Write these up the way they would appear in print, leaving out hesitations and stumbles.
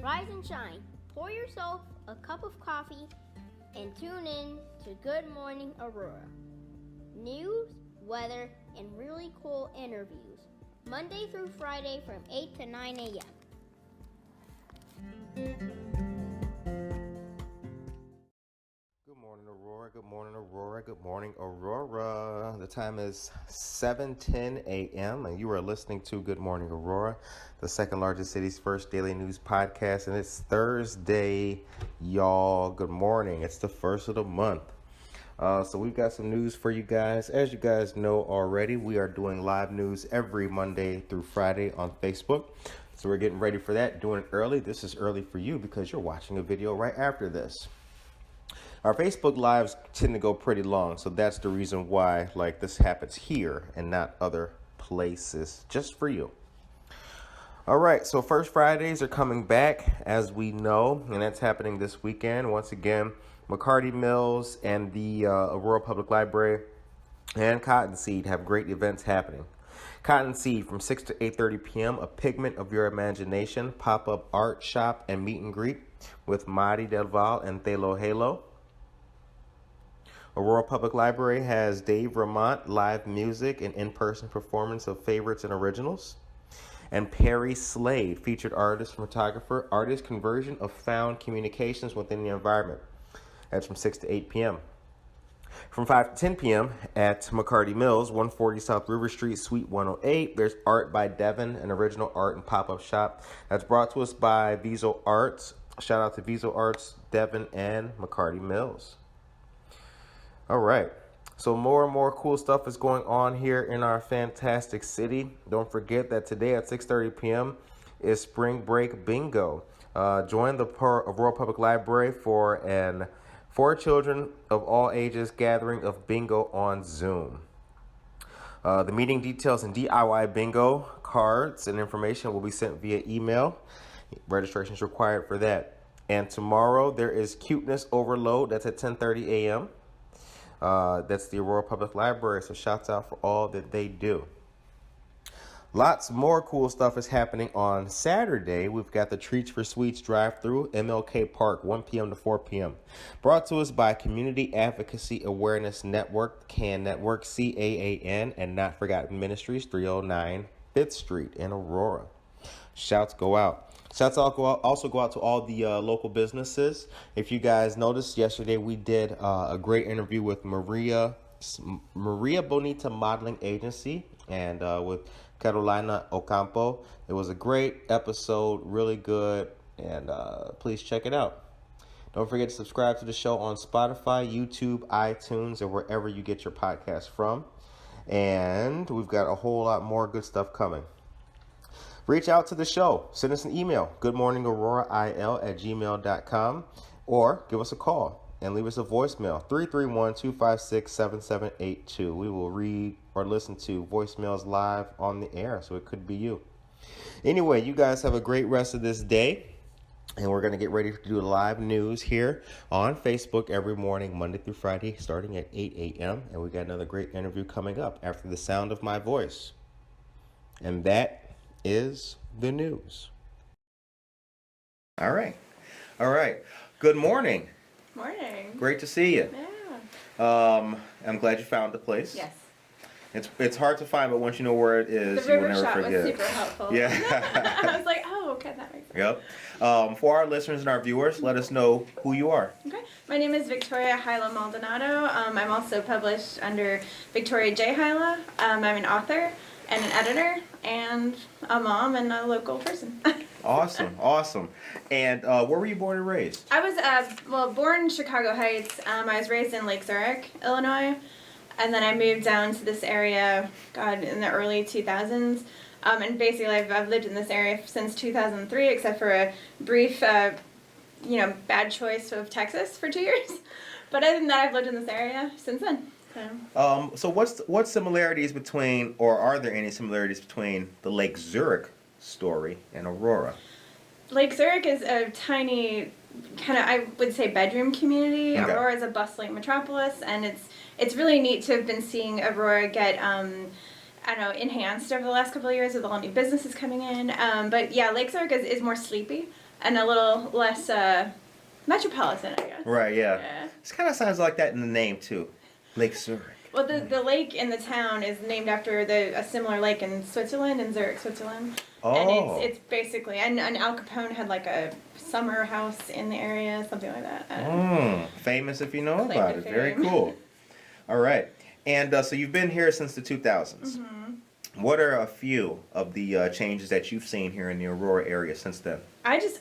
rise and shine. Pour yourself a cup of coffee and tune in to Good Morning Aurora. News, weather, and really cool interviews. Monday through Friday from 8 to 9 a.m. Good morning, Aurora. Good morning, Aurora. Good morning, Aurora. The time is 7:10 a.m. and you are listening to Good Morning Aurora, the second largest city's first daily news podcast. And it's Thursday, y'all. Good morning. It's the first of the month. So we've got some news for you guys. As you guys know already, we are doing live news every Monday through Friday on Facebook. So we're getting ready for that, doing it early. This is early for you because you're watching a video right after this. Our Facebook lives tend to go pretty long, so that's the reason why this happens here and not other places, just for you. All right, so First Fridays are coming back, as we know, and that's happening this weekend. Once again, McCarty Mills and the Aurora Public Library and Cottonseed have great events happening. Cottonseed from 6 to 8:30 p.m., a pigment of your imagination, pop-up art shop and meet and greet with Madi Del Val and Thelo Halo. Aurora Public Library has Dave Vermont live music and in-person performance of favorites and originals. And Perry Slade, featured artist, photographer, artist conversion of found communications within the environment. That's from 6 to 8 p.m. From 5 to 10 p.m. at McCarty Mills, 140 South River Street, Suite 108, there's Art by Devin, an original art and pop-up shop that's brought to us by Viso Arts. Shout out to Viso Arts, Devin, and McCarty Mills. All right, so more and more cool stuff is going on here in our fantastic city. Don't forget that today at 6:30 p.m. is Spring Break Bingo. Join the Aurora Public Library for children of all ages gathering of bingo on Zoom. The meeting details and DIY bingo cards and information will be sent via email. Registration is required for that. And tomorrow there is Cuteness Overload. That's at 10:30 a.m. That's the Aurora Public Library, so shouts out for all that they do. Lots more cool stuff is happening on Saturday. We've got the Treats for Sweets drive-thru, MLK Park, 1 p.m. to 4 p.m. Brought to us by Community Advocacy Awareness Network, CAN Network, CAAN, and Not Forgotten Ministries, 309 5th Street in Aurora. Shouts go out. Shouts also go out to all the local businesses. If you guys noticed, yesterday we did a great interview with Maria Bonita Modeling Agency and with Carolina Ocampo. It was a great episode, really good, and please check it out. Don't forget to subscribe to the show on Spotify, YouTube, iTunes, or wherever you get your podcast from. And we've got a whole lot more good stuff coming. Reach out to the show. Send us an email, goodmorningaurora@gmail.com, or give us a call and leave us a voicemail, 331-256-7782. We will read or listen to voicemails live on the air, so it could be you. Anyway, you guys have a great rest of this day, and we're going to get ready to do live news here on Facebook every morning, Monday through Friday, starting at 8 a.m., and we got another great interview coming up after the sound of my voice. And that is the news. All right. Good morning. Morning. Great to see you. Yeah. I'm glad you found the place. Yes. It's hard to find, but once you know where it is, The you will river never shot forget. was super helpful. Yeah. I was like, oh, okay, that makes sense. Yep. For our listeners and our viewers, let us know who you are. Okay. My name is Victoria Hyla Maldonado. I'm also published under Victoria J. Hyla. I'm an author and an editor and a mom and a local person. Awesome. And where were you born and raised? I was born in Chicago Heights. I was raised in Lake Zurich, Illinois, and then I moved down to this area, in the early 2000s. And basically, I've lived in this area since 2003, except for a brief, bad choice of Texas for 2 years. But other than that, I've lived in this area since then. So what similarities between, or are there any similarities between the Lake Zurich story and Aurora? Lake Zurich is a tiny, I would say, bedroom community. Okay. Aurora is a bustling metropolis, and it's really neat to have been seeing Aurora get enhanced over the last couple of years with all new businesses coming in. But yeah, Lake Zurich is more sleepy. and a little less metropolitan, I guess. Right, yeah. Yeah. It kind of sounds like that in the name, too. Lake Zurich. Well, the lake in the town is named after a similar lake in Switzerland, in Zurich, Switzerland. Oh. And it's basically, and Al Capone had like a summer house in the area, something like that. Famous if you know Claim about to it. Very fame. cool. All right. And so you've been here since the 2000s. What are a few of the changes that you've seen here in the Aurora area since then?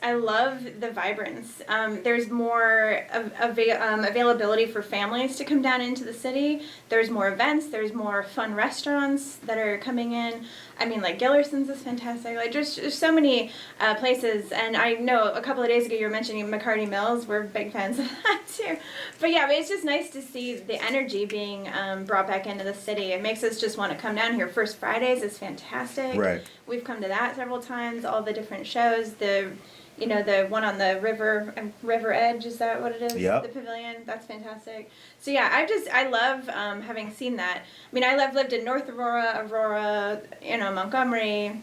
I love the vibrance. There's more availability for families to come down into the city. There's more events. There's more fun restaurants that are coming in. I mean, like Gillerson's is fantastic. Like, there's so many places. And I know a couple of days ago you were mentioning McCarty Mills. We're big fans of that too. But yeah, it's just nice to see the energy being brought back into the city. It makes us just want to come down here. First Fridays is fantastic. Right. We've come to that several times. All the different shows. The one on the river edge, is that what it is? Yep. The pavilion, that's fantastic. So yeah, I love having seen that. I mean, I've lived in North Aurora, Montgomery.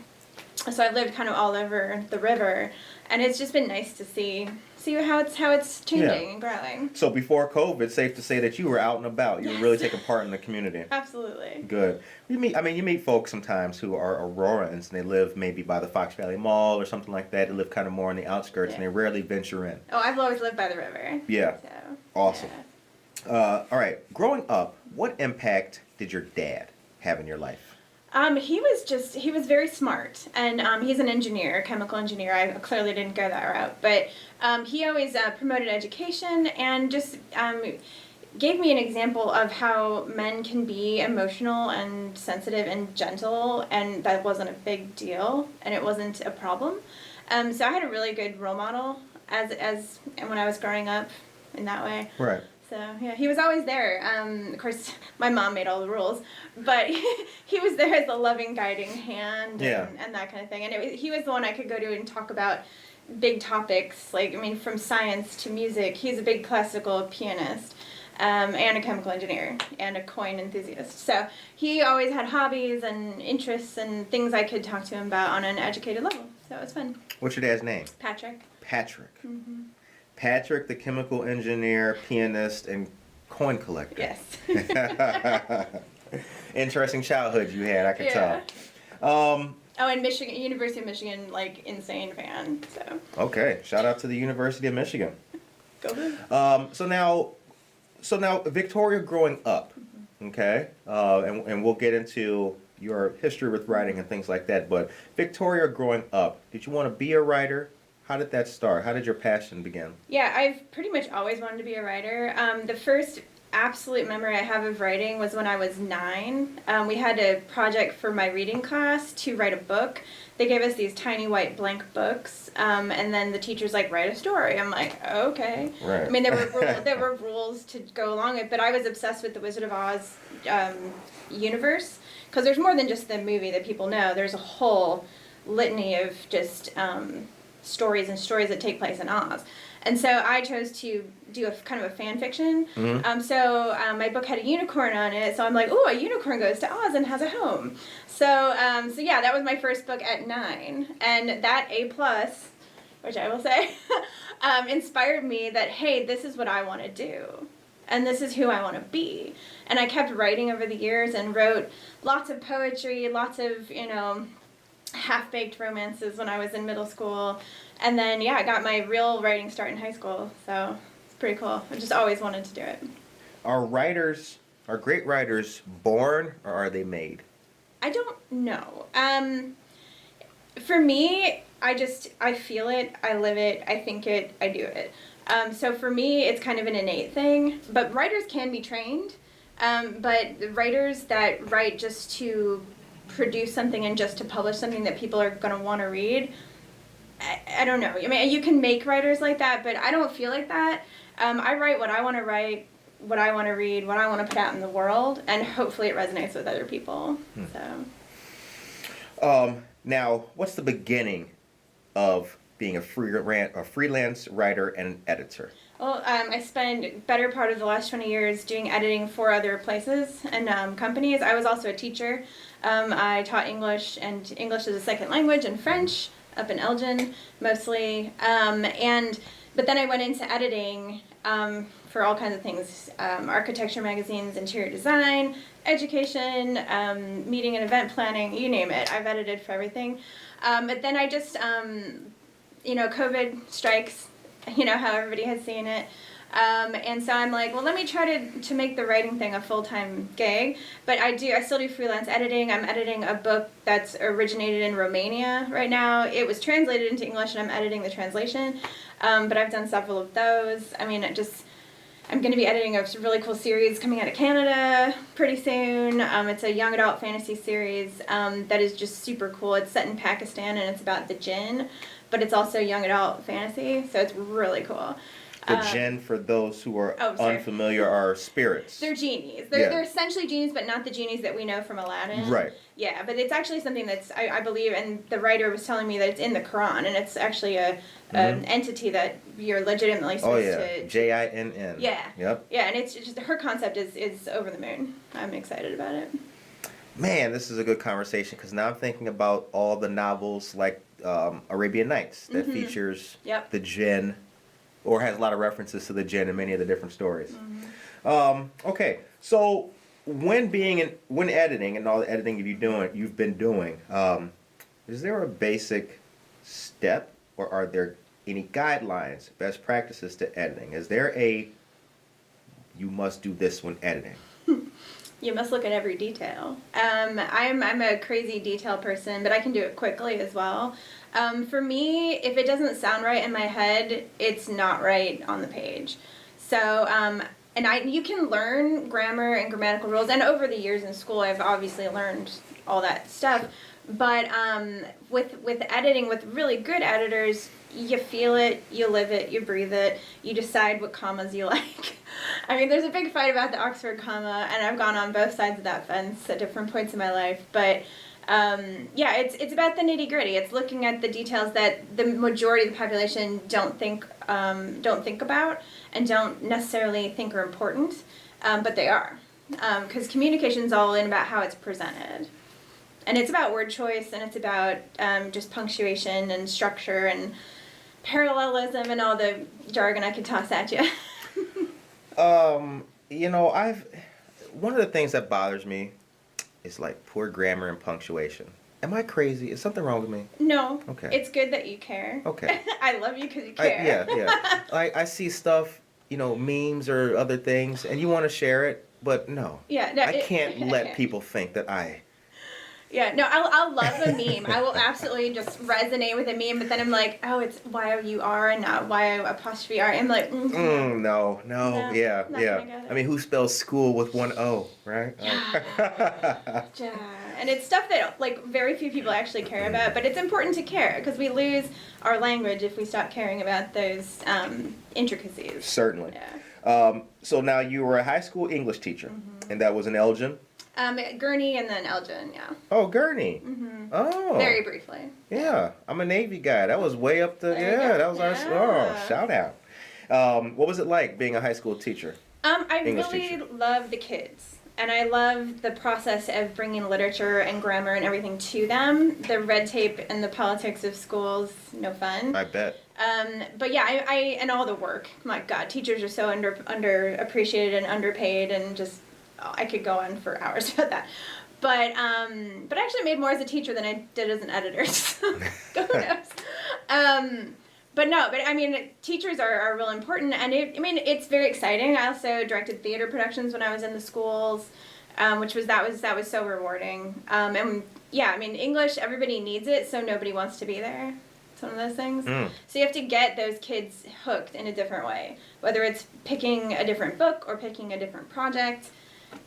So I've lived kind of all over the river, and it's just been nice to see how it's changing and growing. So before COVID, it's safe to say that you were out and about. You were really taking part in the community. Absolutely. Good. You meet folks sometimes who are Aurorans, and they live maybe by the Fox Valley Mall or something like that. They live kind of more on the outskirts, and they rarely venture in. Oh, I've always lived by the river. Yeah. So, Awesome. yeah. All right. Growing up, what impact did your dad have in your life? He was very smart, and he's an engineer, chemical engineer. I clearly didn't go that route, but he always promoted education and just gave me an example of how men can be emotional and sensitive and gentle, and that wasn't a big deal, and it wasn't a problem. So I had a really good role model as when I was growing up in that way. Right. So, yeah, he was always there. Of course, my mom made all the rules, but he was there as a loving, guiding hand and that kind of thing. And he was the one I could go to and talk about big topics, from science to music. He's a big classical pianist and a chemical engineer and a coin enthusiast. So he always had hobbies and interests and things I could talk to him about on an educated level. So it was fun. What's your dad's name? Patrick. Patrick. Mm-hmm. Patrick, the chemical engineer, pianist, and coin collector. Yes. Interesting childhood you had, I can tell. And Michigan, University of Michigan, insane fan. So. Okay, shout out to the University of Michigan. Go Blue. So now, Victoria, growing up, okay, and we'll get into your history with writing and things like that. But Victoria, growing up, did you want to be a writer? How did that start? How did your passion begin? Yeah, I've pretty much always wanted to be a writer. The first absolute memory I have of writing was when I was 9. We had a project for my reading class to write a book. They gave us these tiny white blank books, and then the teacher's like, write a story. I'm like, okay. Right. I mean, there were rules to go along with, but I was obsessed with the Wizard of Oz universe, because there's more than just the movie that people know. There's a whole litany of just stories that take place in Oz. And so I chose to do a kind of a fan fiction. Mm-hmm. So my book had a unicorn on it. So I'm like, oh, a unicorn goes to Oz and has a home. So yeah, that was my first book at 9. And that A+, which I will say, inspired me that, hey, this is what I want to do. And this is who I want to be. And I kept writing over the years and wrote lots of poetry, lots of, half-baked romances when I was in middle school. And then, yeah, I got my real writing start in high school. So it's pretty cool. I just always wanted to do it. Are great writers born, or are they made? I don't know. For me, I feel it, I live it, I think it, I do it. So for me, it's kind of an innate thing. But writers can be trained. But writers that write just to produce something and just to publish something that people are going to want to read, I don't know. I mean, you can make writers like that, but I don't feel like that. I write what I want to write, what I want to read, what I want to put out in the world, and hopefully it resonates with other people. So. Now, what's the beginning of being a freelance writer and editor? Well, I spent better part of the last 20 years doing editing for other places and companies. I was also a teacher. I taught English and English as a second language and French up in Elgin, mostly. But then I went into editing for all kinds of things, architecture magazines, interior design, education, meeting and event planning, you name it. I've edited for everything. But then I just, COVID strikes, how everybody has seen it. And so I'm like, well, let me try to make the writing thing a full-time gig. But I still do freelance editing. I'm editing a book that's originated in Romania right now. It was translated into English, and I'm editing the translation. But I've done several of those. I mean, I'm going to be editing a really cool series coming out of Canada pretty soon. It's a young adult fantasy series that is just super cool. It's set in Pakistan, and it's about the jinn, but it's also young adult fantasy, so it's really cool. The jinn, for those who are unfamiliar, are spirits. They're genies. They're essentially genies, but not the genies that we know from Aladdin. Right. Yeah, but it's actually something that's, I believe, and the writer was telling me that it's in the Quran, and it's actually an entity that you're legitimately supposed to... Jinn. Yeah. Yep. Yeah, and it's just, her concept is over the moon. I'm excited about it. Man, this is a good conversation, because now I'm thinking about all the novels like Arabian Nights that features the jinn, or has a lot of references to the jinn in many of the different stories. Okay, so when editing and all the editing you've been doing, is there a basic step, or are there any guidelines, best practices to editing? Is there you must do this when editing? You must look at every detail. I'm a crazy detail person, but I can do it quickly as well. For me, if it doesn't sound right in my head, it's not right on the page. So, you can learn grammar and grammatical rules, and over the years in school, I've obviously learned all that stuff. But with editing, with really good editors, you feel it, you live it, you breathe it, you decide what commas you like. I mean, there's a big fight about the Oxford comma, and I've gone on both sides of that fence at different points in my life. But it's about the nitty gritty. It's looking at the details that the majority of the population don't think about, and don't necessarily think are important, but they are, because communication's all in about how it's presented. And it's about word choice, and it's about just punctuation and structure and parallelism and all the jargon I could toss at you. One of the things that bothers me is like poor grammar and punctuation. Am I crazy? Is something wrong with me? No. Okay. It's good that you care. Okay. I love you because you care. I see stuff, memes or other things, and you want to share it, but no. Yeah, no. I can't let people think that I... Yeah, no, I'll love a meme. I will absolutely just resonate with a meme, but then I'm like, oh, it's Y-O-U-R and not Y-O-apostrophe-R. I'm like, no, yeah. I mean, who spells school with one O, right? Yeah. And it's stuff that, like, very few people actually care about, but it's important to care, because we lose our language if we stop caring about those intricacies. Certainly. Yeah. So now you were a high school English teacher, and that was in Elgin? Gurney and then Elgin, yeah. Oh, Gurney. Mm-hmm. Oh. Very briefly. Yeah, I'm a Navy guy. That was way up the... that was our... shout out. What was it like being a high school teacher? I really love the kids. And I love the process of bringing literature and grammar and everything to them. The red tape and the politics of schools, no fun. I bet. But yeah, I and all the work. My God, teachers are so underappreciated and underpaid, and just... I could go on for hours about that. But I actually made more as a teacher than I did as an editor, so who knows. But I mean, teachers are real important, and it's very exciting. I also directed theater productions when I was in the schools, which was so rewarding. And yeah, I mean, English, everybody needs it, so nobody wants to be there. It's one of those things. So you have to get those kids hooked in a different way, whether it's picking a different book or picking a different project.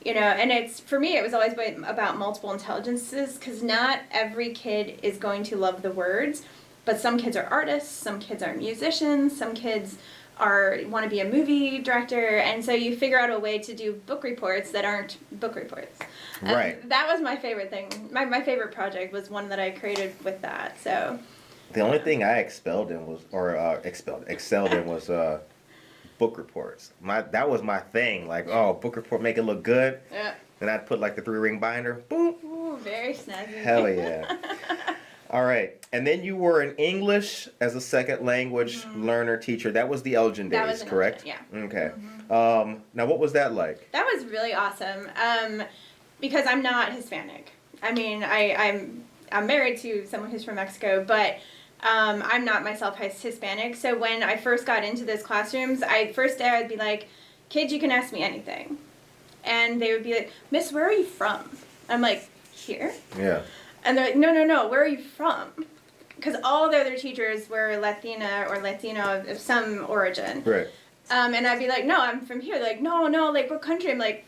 And for me, it was always about multiple intelligences, because not every kid is going to love the words, but some kids are artists, some kids are musicians, some kids want to be a movie director, and so you figure out a way to do book reports that aren't book reports. Right. That was my favorite thing. My favorite project was one that I created with that. So. The only thing I excelled in was book reports. That was my thing. Like, book report, make it look good. Yeah. Then I'd put like the 3-ring binder. Boom. Ooh, very snazzy. Hell yeah. All right. And then you were an English as a second language learner teacher. That was the Elgin That days, was in correct? Elgin, yeah. Okay. Now, what was that like? That was really awesome. Because I'm not Hispanic. I mean, I'm married to someone who's from Mexico, but I'm not myself Hispanic. So when I first got into those classrooms, first day I'd be like, kids, you can ask me anything. And they would be like, Miss, where are you from? I'm like, here? Yeah. And they're like, no, where are you from? Because all the other teachers were Latina or Latino of some origin. Right. And I'd be like, no, I'm from here. They're like, no, like, what country? I'm like,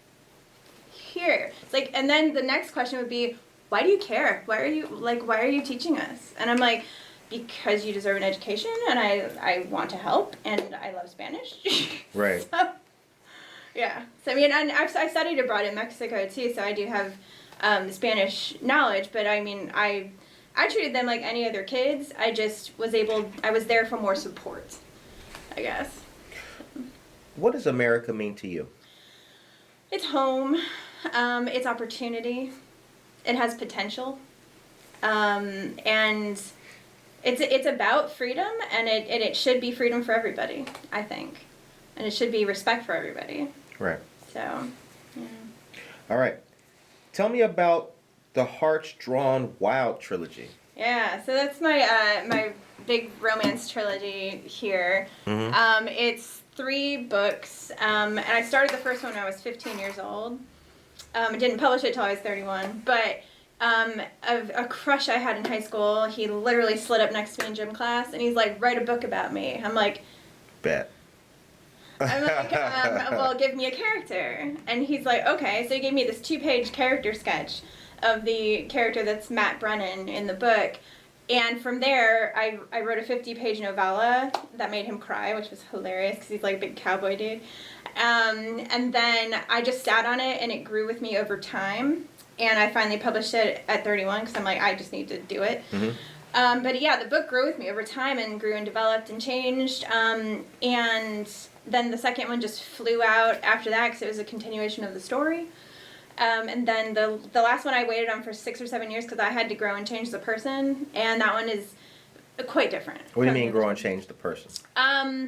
here. It's like, and then the next question would be, why do you care? Why are you teaching us? And I'm like, because you deserve an education, and I want to help, and I love Spanish. Right. So, yeah. So, I mean, and I studied abroad in Mexico, too, so I do have Spanish knowledge, but I mean, I treated them like any other kids. I was there for more support, I guess. What does America mean to you? It's home. It's opportunity. It has potential. And it's about freedom, and it should be freedom for everybody, I think. And it should be respect for everybody. Right. So, yeah. All right. Tell me about the Hearts Drawn Wyld trilogy. Yeah, so that's my big romance trilogy here. It's 3 books, and I started the first one when I was 15 years old. I didn't publish it till I was 31, but a crush I had in high school, he literally slid up next to me in gym class, and he's like, write a book about me. I'm like, bet. I'm like, well, give me a character. And he's like, okay. So he gave me this 2-page character sketch of the character that's Matt Brennan in the book. And from there, I wrote a 50-page novella that made him cry, which was hilarious because he's like a big cowboy dude. And then I just sat on it, and it grew with me over time. And I finally published it at 31 because I'm like, I just need to do it. But yeah, the book grew with me over time and grew and developed and changed. And then the second one just flew out after that because it was a continuation of the story. And then the last one I waited on for 6 or 7 years because I had to grow and change the person. And that one is quite different. What do you mean grow and change the person? I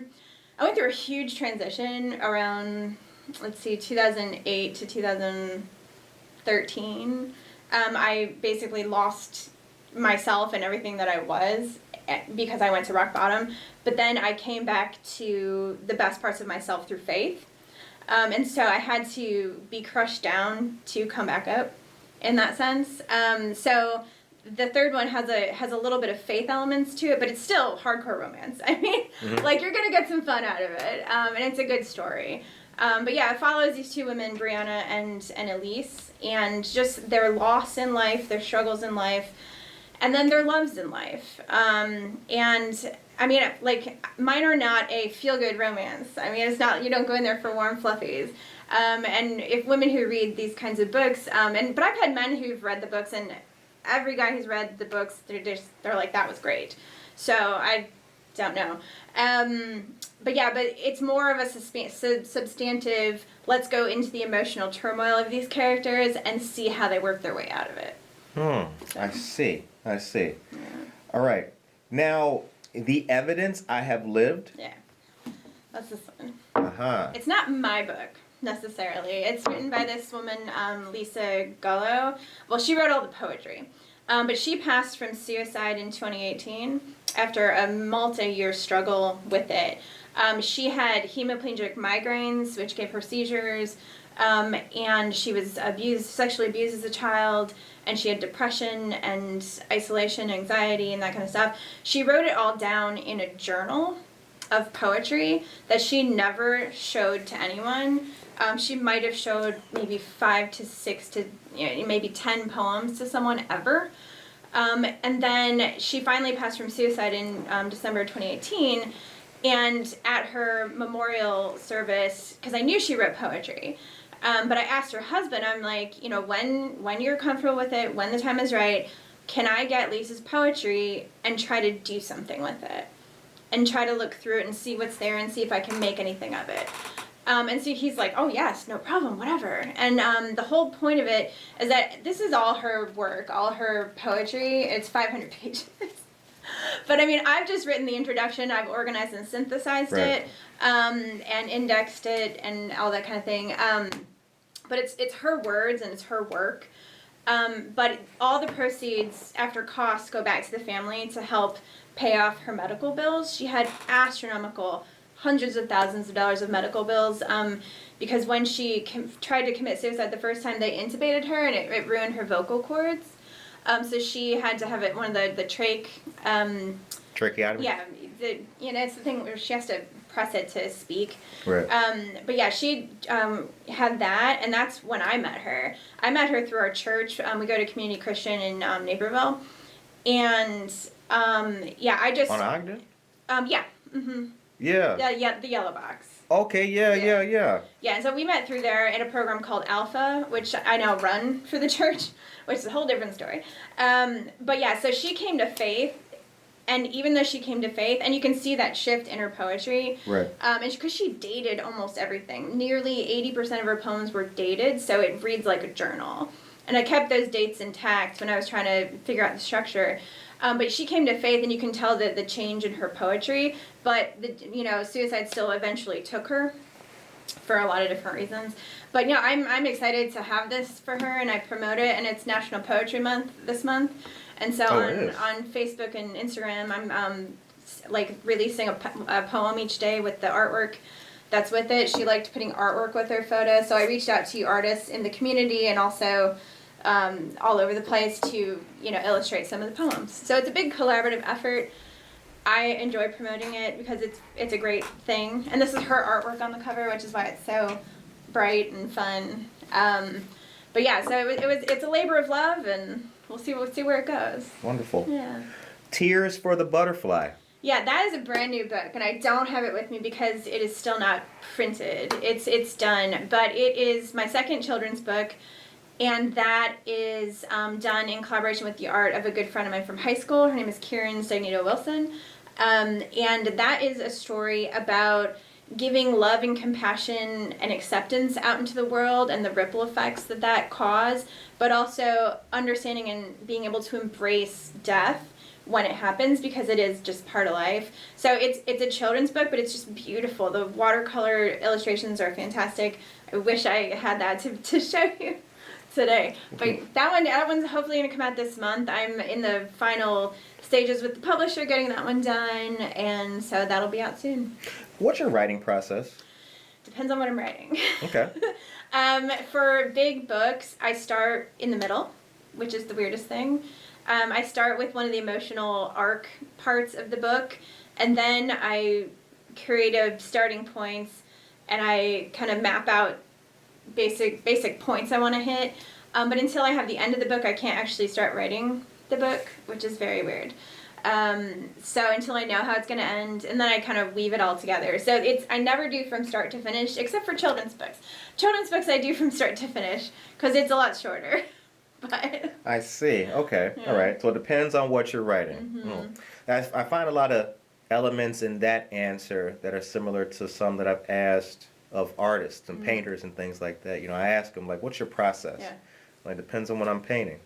went through a huge transition around, 2008 to 2013. I basically lost myself and everything that I was because I went to rock bottom. But then I came back to the best parts of myself through faith. And so I had to be crushed down to come back up in that sense. So the third one has a little bit of faith elements to it, but it's still hardcore romance. I mean, like, you're going to get some fun out of it. And it's a good story. But yeah, it follows these 2 women, Brianna and Elise, and just their loss in life, their struggles in life, and then their loves in life. And I mean, like, mine are not a feel-good romance. I mean, it's not, you don't go in there for warm fluffies. And if women who read these kinds of books, but I've had men who've read the books, and every guy who's read the books, they're like, that was great. So I don't know. But yeah, but it's more of a substantive, let's go into the emotional turmoil of these characters and see how they work their way out of it. So. I see. Yeah. All right. Now, The Evidence I Have Lived. Yeah. That's this one. It's not my book, necessarily. It's written by this woman, Lisa Gullo. Well, she wrote all the poetry. But she passed from suicide in 2018 after a multi-year struggle with it. She had hemiplegic migraines, which gave her seizures, and she was sexually abused as a child, and she had depression and isolation, anxiety, and that kind of stuff. She wrote it all down in a journal of poetry that she never showed to anyone. She might have showed maybe 5 to 6 to maybe 10 poems to someone ever. And then she finally passed from suicide in December 2018. And at her memorial service, because I knew she wrote poetry, but I asked her husband, I'm like, when you're comfortable with it, when the time is right, can I get Lisa's poetry and try to do something with it? And try to look through it and see what's there and see if I can make anything of it. And so he's like, oh, yes, no problem, whatever. And the whole point of it is that this is all her work, all her poetry. It's 500 pages. But, I mean, I've just written the introduction. I've organized and synthesized it and indexed it and all that kind of thing. But it's her words and it's her work. But all the proceeds after costs go back to the family to help pay off her medical bills. She had astronomical hundreds of thousands of dollars of medical bills because when she tried to commit suicide the first time, they intubated her and it ruined her vocal cords. So she had to have one of the tracheotomy. Yeah, it's the thing where she has to press it to speak. Right. But yeah, she had that, and that's when I met her. I met her through our church. We go to Community Christian in Naperville, and I just on Ogden. Yeah. Mm-hmm. Yeah. Yeah, the yellow box. Okay, yeah. Yeah, and so we met through there in a program called Alpha, which I now run for the church, which is a whole different story. But yeah, so she came to faith, and even though she came to faith, and you can see that shift in her poetry, right? And because she dated almost everything, nearly 80% of her poems were dated, so it reads like a journal. And I kept those dates intact when I was trying to figure out the structure. But she came to faith, and you can tell the change in her poetry. But suicide still eventually took her for a lot of different reasons. But I'm excited to have this for her, and I promote it. And it's National Poetry Month this month, and so on Facebook and Instagram, I'm releasing a poem each day with the artwork that's with it. She liked putting artwork with her photo, so I reached out to artists in the community and also all over the place to illustrate some of the poems. So it's a big collaborative effort. I enjoy promoting it because it's a great thing, and this is her artwork on the cover, which is why it's so bright and fun. But yeah, so it's a labor of love, and we'll see where it goes. Wonderful. Yeah. Tears for the Butterfly. Yeah, that is a brand new book, and I don't have it with me because it is still not printed. It's done, but it is my second children's book. And that is done in collaboration with the art of a good friend of mine from high school. Her name is Kieran Stagnito-Wilson. And that is a story about giving love and compassion and acceptance out into the world and the ripple effects that cause, but also understanding and being able to embrace death when it happens, because it is just part of life. So it's a children's book, but it's just beautiful. The watercolor illustrations are fantastic. I wish I had that to show you today. But that one's hopefully going to come out this month. I'm in the final stages with the publisher getting that one done, and so that'll be out soon. What's your writing process? Depends on what I'm writing. Okay. For big books, I start in the middle, which is the weirdest thing. I start with one of the emotional arc parts of the book, and then I create starting points, and I kind of map out basic points I want to hit. But until I have the end of the book, I can't actually start writing the book, which is very weird. So until I know how it's going to end, and then I kind of weave it all together. So I never do from start to finish, except for children's books. Children's books I do from start to finish, because it's a lot shorter. But I see. Okay. Yeah. All right. So it depends on what you're writing. Mm-hmm. I find a lot of elements in that answer that are similar to some that I've asked of artists and painters and things like that. I ask them, what's your process? Yeah. It depends on what I'm painting.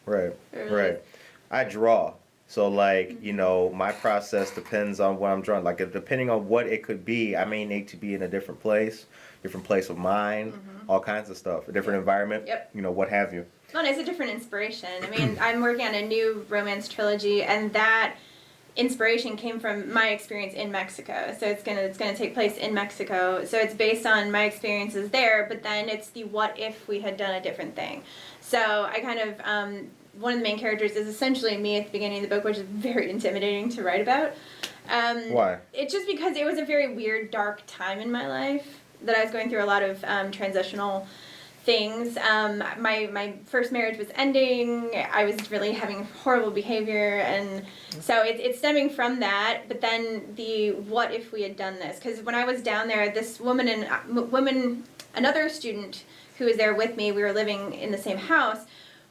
Right. Really? Right. I draw. So, my process depends on what I'm drawing. Depending on what it could be, I may need to be in a different place of mind, all kinds of stuff, a different environment, what have you. Well, and it's a different inspiration. I mean, I'm working on a new romance trilogy, and that inspiration came from my experience in Mexico. So it's gonna take place in Mexico. So it's based on my experiences there, but then it's the what if we had done a different thing. So I kind of one of the main characters is essentially me at the beginning of the book, which is very intimidating to write about. Why? It's just because it was a very weird, dark time in my life that I was going through a lot of transitional things. My first marriage was ending. I was really having horrible behavior, and so it's stemming from that. But then the what if we had done this? Because when I was down there, this another student who was there with me, we were living in the same house.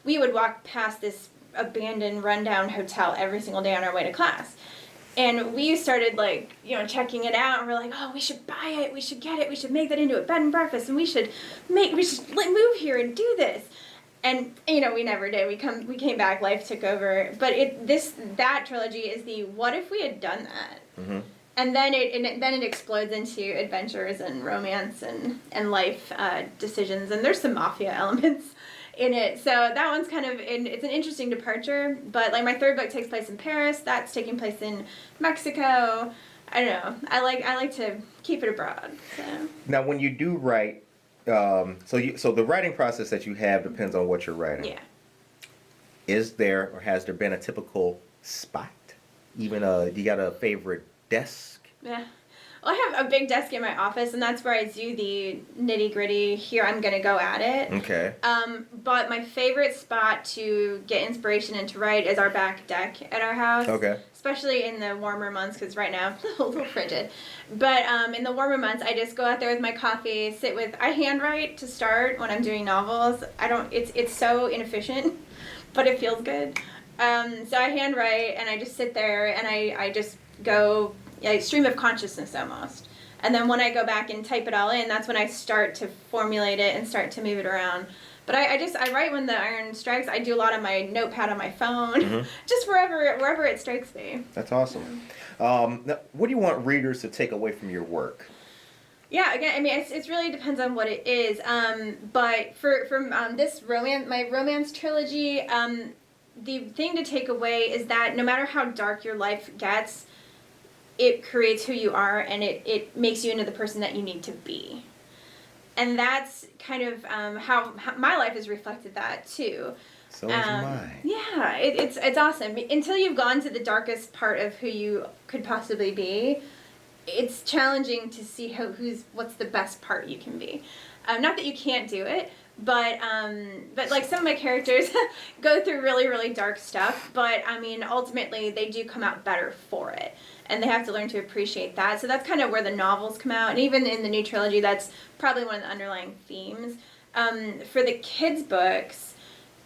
We would walk past this abandoned, rundown hotel every single day on our way to class. And we started, like, you know, checking it out, and we're like, oh, we should buy it, we should get it, we should make that into a bed and breakfast, and we should move here and do this. And, you know, we never did. We came back, life took over. But that trilogy is the what if we had done that? Mm-hmm. And then it explodes into adventures and romance and life decisions, and there's some mafia elements in it. So that one's kind of it's an interesting departure. But like my third book takes place in Paris. That's taking place in Mexico. I don't know. I like to keep it abroad. So. Now, when you do write, so the writing process that you have depends on what you're writing. Yeah. Is there or has there been a typical spot? Even you got a favorite desk? Yeah. Well, I have a big desk in my office, and that's where I do the nitty-gritty, here I'm going to go at it. Okay. But my favorite spot to get inspiration and to write is our back deck at our house. Okay. Especially in the warmer months, because right now it's a little frigid. But in the warmer months, I just go out there with my coffee, I handwrite to start when I'm doing novels. It's so inefficient, but it feels good. So I handwrite, and I just sit there, and I just go, like, stream of consciousness almost. And then when I go back and type it all in, that's when I start to formulate it and start to move it around. But I write when the iron strikes. I do a lot on my notepad on my phone, just wherever it strikes me. That's awesome. Now, what do you want readers to take away from your work? Yeah, again, I mean, it really depends on what it is. But from this my romance trilogy, the thing to take away is that no matter how dark your life gets, it creates who you are, and it makes you into the person that you need to be. And that's kind of how my life has reflected that too. So is mine. Yeah, it's awesome. Until you've gone to the darkest part of who you could possibly be, it's challenging to see what's the best part you can be. Not that you can't do it, but like some of my characters go through really, really dark stuff, but I mean, ultimately they do come out better for it. And they have to learn to appreciate that. So that's kind of where the novels come out. And even in the new trilogy, that's probably one of the underlying themes. For the kids' books,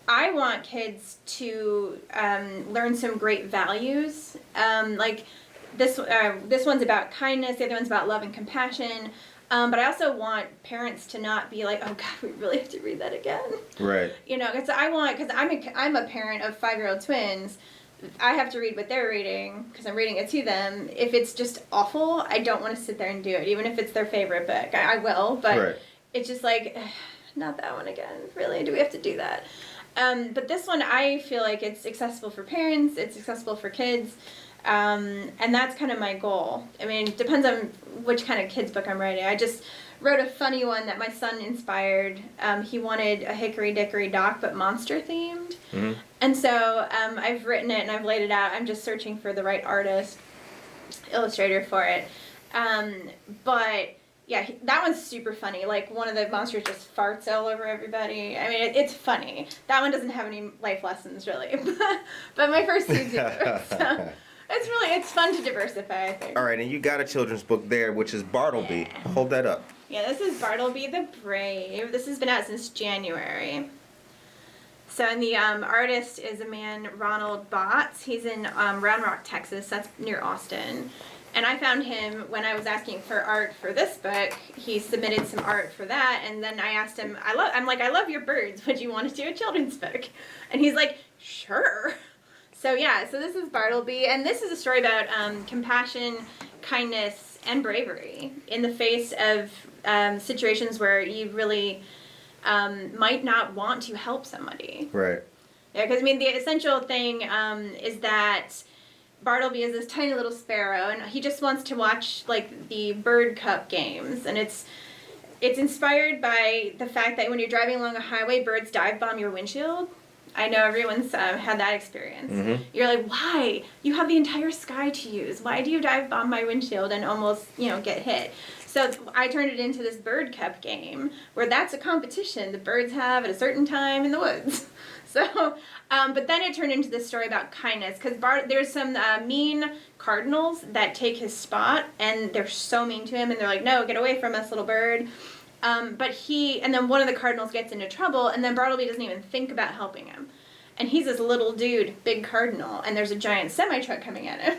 I want kids to learn some great values. Like this one's about kindness. The other one's about love and compassion. But I also want parents to not be like, oh God, we really have to read that again. Right. You know, because I'm a parent of 5-year-old twins. I have to read what they're reading because I'm reading it to them. If it's just awful, I don't want to sit there and do it, even if it's their favorite book. I will, but It's just like, not that one again. Really, do we have to do that? But this one, I feel like it's accessible for parents. It's accessible for kids. And that's kind of my goal. I mean, it depends on which kind of kids book I'm writing. I just wrote a funny one that my son inspired. He wanted a Hickory Dickory Dock, but monster themed. Mm-hmm. And so I've written it and I've laid it out. I'm just searching for the right illustrator for it. But yeah, that one's super funny. Like one of the monsters just farts all over everybody. I mean, it's funny. That one doesn't have any life lessons really, but my first two do. So. It's fun to diversify, I think. All right, and you got a children's book there, which is Bartleby. Yeah. Hold that up. Yeah, this is Bartleby the Brave. This has been out since January. So, and the artist is a man, Ronald Botts. He's in Round Rock, Texas. That's near Austin. And I found him when I was asking for art for this book. He submitted some art for that, and then I asked him, I'm like, I love your birds. Would you want to do a children's book? And he's like, sure. So yeah, so this is Bartleby, and this is a story about compassion, kindness, and bravery in the face of situations where you really might not want to help somebody. Right. Yeah, because I mean, the essential thing is that Bartleby is this tiny little sparrow, and he just wants to watch like the Bird Cup games, and it's inspired by the fact that when you're driving along a highway, birds dive bomb your windshield. I know everyone's had that experience. Mm-hmm. You're like, why? You have the entire sky to use. Why do you dive bomb my windshield and almost, get hit? So I turned it into this Bird Cup game where that's a competition the birds have at a certain time in the woods. So, but then it turned into this story about kindness because there's some mean cardinals that take his spot and they're so mean to him and they're like, no, get away from us, little bird. And then one of the cardinals gets into trouble, and then Bartleby doesn't even think about helping him. And he's this little dude, big cardinal, and there's a giant semi-truck coming at him.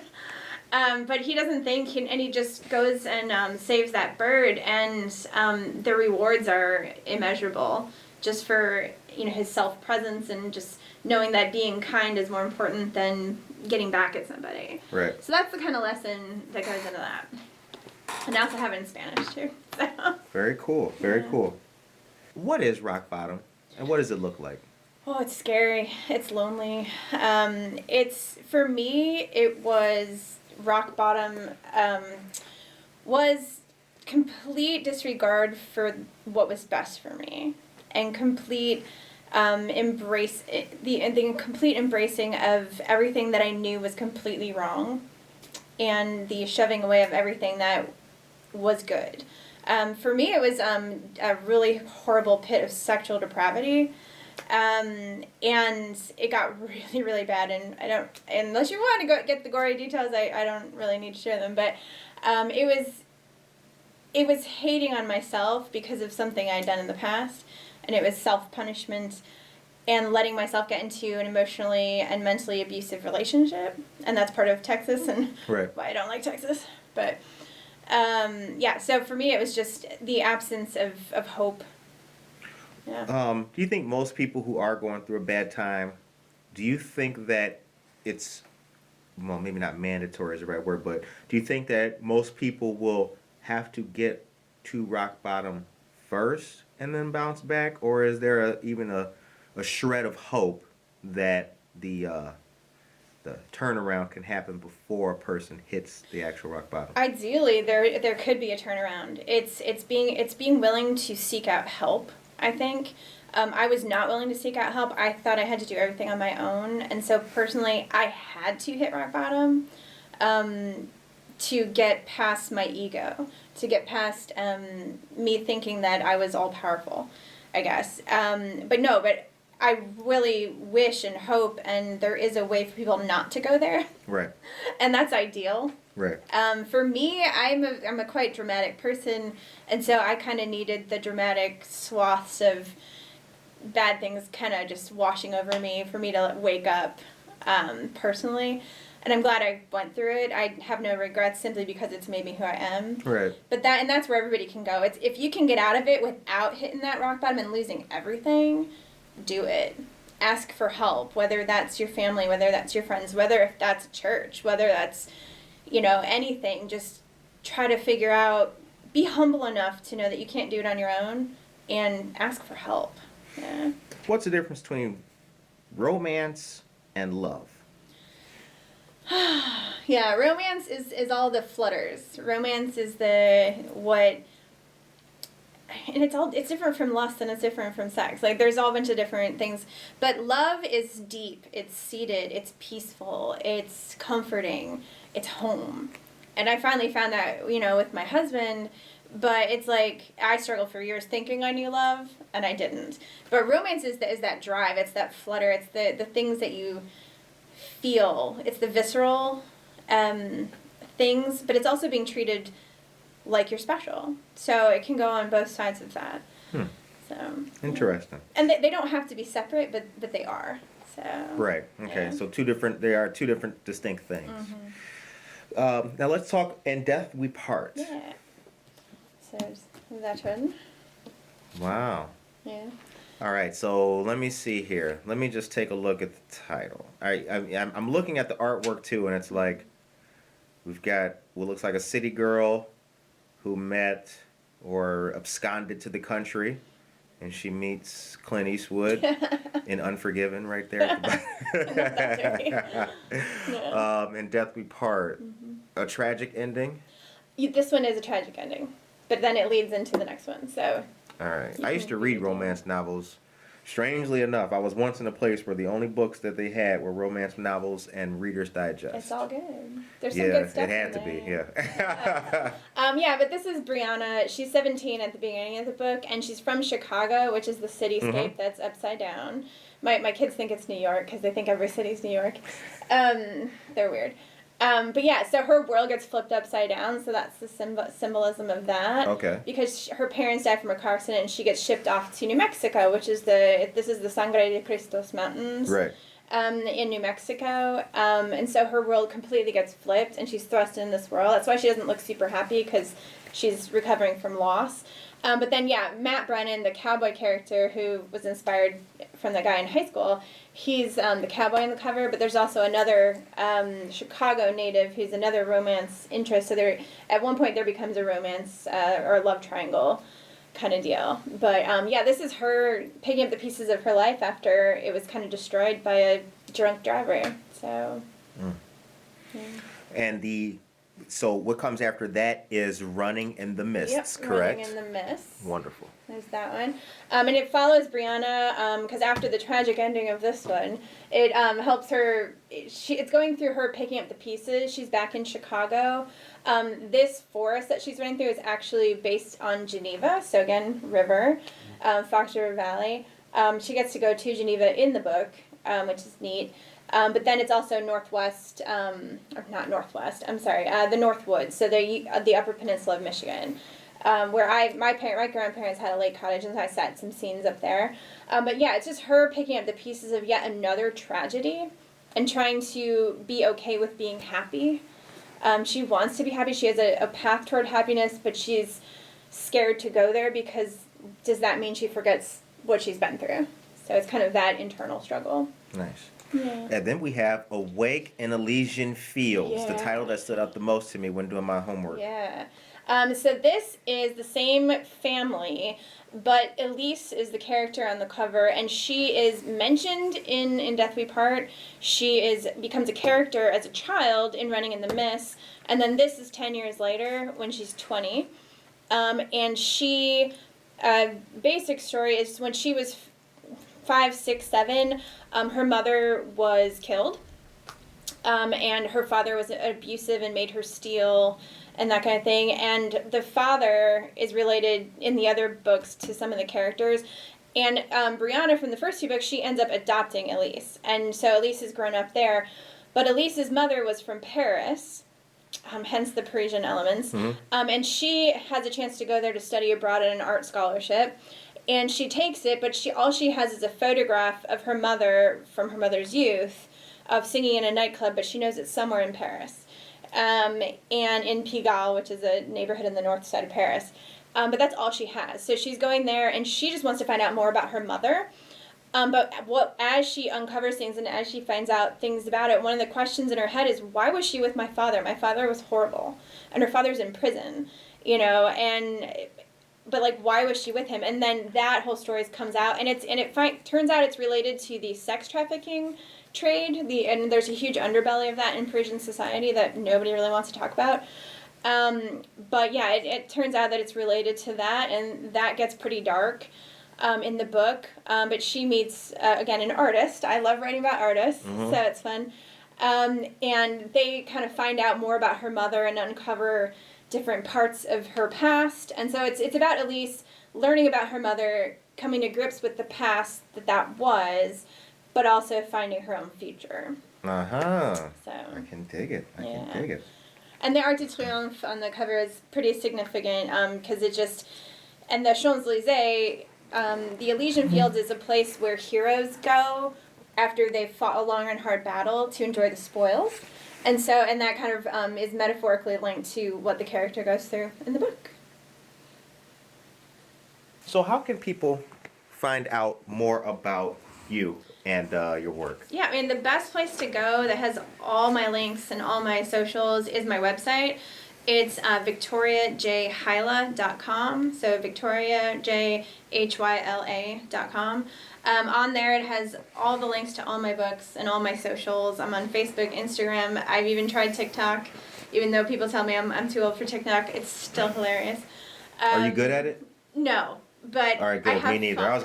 But he doesn't think, and he just goes and saves that bird, and the rewards are immeasurable, just for his self-presence and just knowing that being kind is more important than getting back at somebody. Right. So that's the kind of lesson that goes into that. And I also have it in Spanish too. So. Very cool. Very cool. What is rock bottom, and what does it look like? Oh, it's scary. It's lonely. For me, it was rock bottom. Was complete disregard for what was best for me, and complete the complete embracing of everything that I knew was completely wrong, and the shoving away of everything that was good. For me, it was a really horrible pit of sexual depravity. And it got really, really bad, and I don't, unless you want to go get the gory details, I don't really need to share them, but it was hating on myself because of something I'd done in the past, and it was self-punishment and letting myself get into an emotionally and mentally abusive relationship, and that's part of Texas, and right. why I don't like Texas, but so for me it was just the absence of hope. Yeah. Do you think most people who are going through a bad time, do you think that it's, well, maybe not mandatory is the right word, but do you think that most people will have to get to rock bottom first and then bounce back? Or is there even a shred of hope that the turnaround can happen before a person hits the actual rock bottom? Ideally, there could be a turnaround. It's being willing to seek out help, I think. I was not willing to seek out help. I thought I had to do everything on my own. And so personally, I had to hit rock bottom to get past my ego, to get past me thinking that I was all powerful, I guess. But I really wish and hope, and there is a way for people not to go there. Right. And that's ideal. Right. For me, I'm a quite dramatic person, and so I kind of needed the dramatic swaths of bad things kind of just washing over me for me to wake up personally. And I'm glad I went through it. I have no regrets simply because it's made me who I am. Right. But that's where everybody can go. It's if you can get out of it without hitting that rock bottom and losing everything, do it. Ask for help, whether that's your family, whether that's your friends, whether if that's church, whether that's anything. Just try to figure out, be humble enough to know that you can't do it on your own, and ask for help. Yeah. What's the difference between romance and love? Yeah, romance is all the flutters. Romance is and it's different from lust, and it's different from sex. Like, there's all a bunch of different things. But love is deep, it's seated, it's peaceful, it's comforting, it's home. And I finally found that, with my husband, but it's like, I struggled for years thinking I knew love, and I didn't. But romance is that drive, it's that flutter, it's the things that you feel, it's the visceral things, but it's also being treated like you're special. So it can go on both sides of that. So interesting. And they don't have to be separate, but they are. So right. Okay. Yeah. So they are two different distinct things. Mm-hmm. Now let's talk In Death We Part. Yeah. So that one. Wow. Yeah. All right, so let me see here. Let me just take a look at the title. I'm looking at the artwork too, and it's like we've got what looks like a city girl who met or absconded to the country, and she meets Clint Eastwood in Unforgiven right there. In Death We Part. Mm-hmm. A tragic ending? This one is a tragic ending, but then it leads into the next one, so... All right. I used to read romance novels. Strangely enough, I was once in a place where the only books that they had were romance novels and Reader's Digest. It's all good. There's some good stuff. It had to be, yeah. But this is Brianna. She's 17 at the beginning of the book, and she's from Chicago, which is the cityscape that's upside down. My kids think it's New York because they think every city's New York. They're weird. So her world gets flipped upside down, so that's the symbolism of that. Okay. Because her parents died from a car accident, and she gets shipped off to New Mexico, which is this is the Sangre de Cristos Mountains. Right. in New Mexico. And so her world completely gets flipped and she's thrust in this world. That's why she doesn't look super happy, because she's recovering from loss. But then, Matt Brennan, the cowboy character who was inspired from the guy in high school, he's the cowboy on the cover, but there's also another Chicago native who's another romance interest. So there, at one point there becomes a romance or a love triangle kind of deal. But this is her picking up the pieces of her life after it was kind of destroyed by a drunk driver. So. Yeah. And so what comes after that is Running in the Mists, correct? Running in the Mists. Wonderful. There's that one. And it follows Brianna, because after the tragic ending of this one, it helps her, it's going through her picking up the pieces. She's back in Chicago. This forest that she's running through is actually based on Geneva, so again, river, Fox River Valley. She gets to go to Geneva in the book, which is neat. But then it's also northwest, or not northwest, I'm sorry, the Northwoods, so the Upper Peninsula of Michigan, where my grandparents had a lake cottage, and so I set some scenes up there. But yeah, it's just her picking up the pieces of yet another tragedy and trying to be okay with being happy. She wants to be happy. She has a path toward happiness, but she's scared to go there because does that mean she forgets what she's been through? So it's kind of that internal struggle. Nice. Yeah. And then we have Awake in Elysian Fields, the title that stood out the most to me when doing my homework. Yeah. So this is the same family, but Elise is the character on the cover, and she is mentioned in Death We Part. She becomes a character as a child in Running in the Mists, and then this is 10 years later when she's 20. And she, basic story is when she was 5, 6, 7, her mother was killed, and her father was abusive and made her steal and that kind of thing. And the father is related in the other books to some of the characters. And Brianna, from the first 2 books, she ends up adopting Elise. And so Elise has grown up there. But Elise's mother was from Paris, hence the Parisian elements. Mm-hmm. And she has a chance to go there to study abroad at an art scholarship. And she takes it, but all she has is a photograph of her mother from her mother's youth of singing in a nightclub, but she knows it's somewhere in Paris. And in Pigalle, which is a neighborhood in the north side of Paris. But that's all she has. So she's going there, and she just wants to find out more about her mother. But as she uncovers things and as she finds out things about it, one of the questions in her head is, why was she with my father? My father was horrible, and her father's in prison, but like, why was she with him? And then that whole story comes out, and it turns out it's related to the sex trafficking trade. And there's a huge underbelly of that in Parisian society that nobody really wants to talk about. But yeah, it turns out that it's related to that, and that gets pretty dark in the book. But she meets again an artist. I love writing about artists, so it's fun. And they kind of find out more about her mother and uncover different parts of her past. And so it's about Elise learning about her mother, coming to grips with the past that was, but also finding her own future. So I can dig it. I can dig it. And the Arc de Triomphe on the cover is pretty significant because and the Champs-Élysées, the Elysian Fields is a place where heroes go after they've fought a long and hard battle to enjoy the spoils. And that kind of is metaphorically linked to what the character goes through in the book. So how can people find out more about you and your work? Yeah, I mean, the best place to go that has all my links and all my socials is my website. It's victoriajhyla.com, so victoriajhyla.com. On there it has all the links to all my books and all my socials. I'm on Facebook, Instagram. I've even tried TikTok, even though people tell me I'm too old for TikTok. It's still hilarious. Are you good at it? No, but all right, good. Me neither. Fun. I was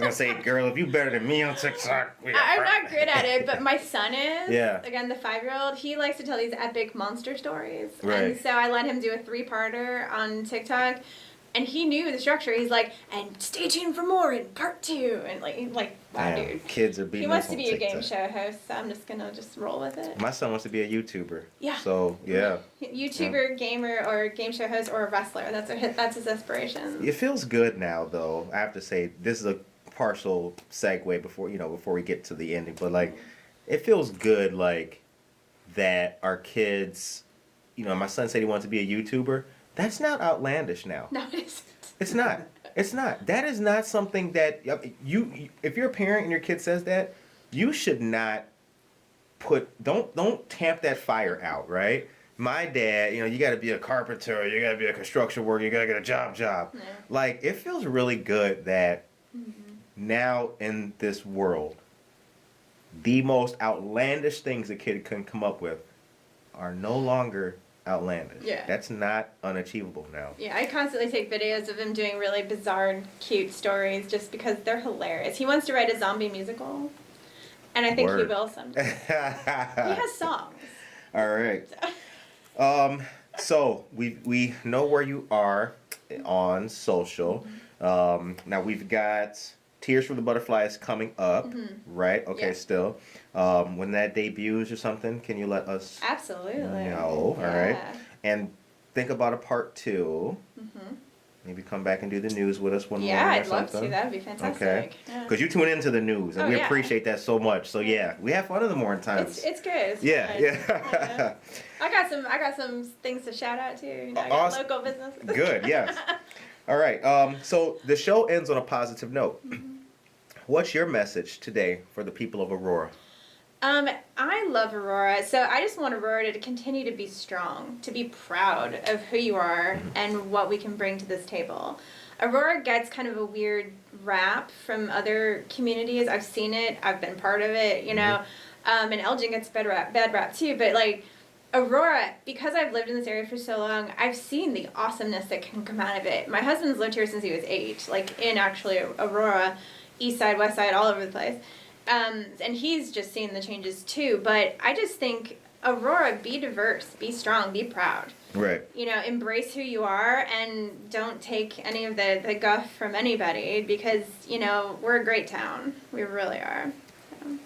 gonna say, girl, if you better than me on TikTok. I'm not good at it, but my son is. Yeah. Again, the 5-year-old, he likes to tell these epic monster stories. Right. And so I let him do a 3-parter on TikTok. And he knew the structure. He's like, and stay tuned for more in part 2. And like, wow, damn, dude. Kids are beating. He wants us to be TikTok. a game show host, so I'm just gonna roll with it. My son wants to be a YouTuber. Yeah. So yeah. YouTuber, gamer, or game show host, or a wrestler. That's his aspiration. It feels good now, though. I have to say, this is a partial segue before we get to the ending, but like, it feels good like that our kids, my son said he wants to be a YouTuber. That's not outlandish now. No, it isn't. It's not. It's not. That is not something that if you're a parent and your kid says that, you should not don't tamp that fire out, right? My dad, you got to be a carpenter, you got to be a construction worker, you got to get a job. Yeah. Like, it feels really good that now in this world, the most outlandish things a kid can come up with are no longer outlandish. Yeah. That's not unachievable now. Yeah, I constantly take videos of him doing really bizarre, cute stories just because they're hilarious. He wants to write a zombie musical, and I think he will someday. He has songs. All right. So we know where you are on social. Now we've got Tears for the Butterflies coming up, right? Okay, yeah. Still. When that debuts or something, can you let us Absolutely know? All right. And think about a part 2. Maybe come back and do the news with us one morning or I'd something. love to. That'd be fantastic. Okay. Because you tune into the news, and we appreciate that so much. So yeah, we have fun in the morning times. It's good. It's yeah. I got some things to shout out to. I got local business. Good. Yes. All right. So the show ends on a positive note. What's your message today for the people of Aurora? I love Aurora, so I just want Aurora to continue to be strong, to be proud of who you are and what we can bring to this table. Aurora gets kind of a weird rap from other communities. I've seen it. I've been part of it, and Elgin gets bad rap too, but like, Aurora, because I've lived in this area for so long, I've seen the awesomeness that can come out of it. My husband's lived here since he was 8, like in actually Aurora, east side, west side, all over the place. And he's just seen the changes too. But I just think, Aurora, be diverse, be strong, be proud. Right. Embrace who you are and don't take any of the guff from anybody because, we're a great town. We really are. So.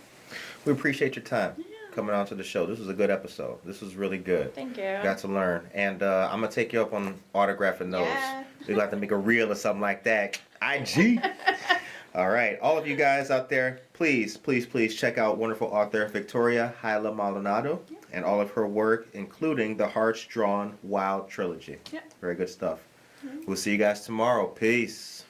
We appreciate your time. Coming on to the show. This was a good episode. This was really good. Thank you. Got to learn. And I'm going to take you up on autographing those. Yeah. We'll have to make a reel or something like that. IG. All right. All of you guys out there, please check out wonderful author Victoria Hyla Maldonado and all of her work, including the Hearts Drawn Wyld trilogy. Yeah. Very good stuff. We'll see you guys tomorrow. Peace.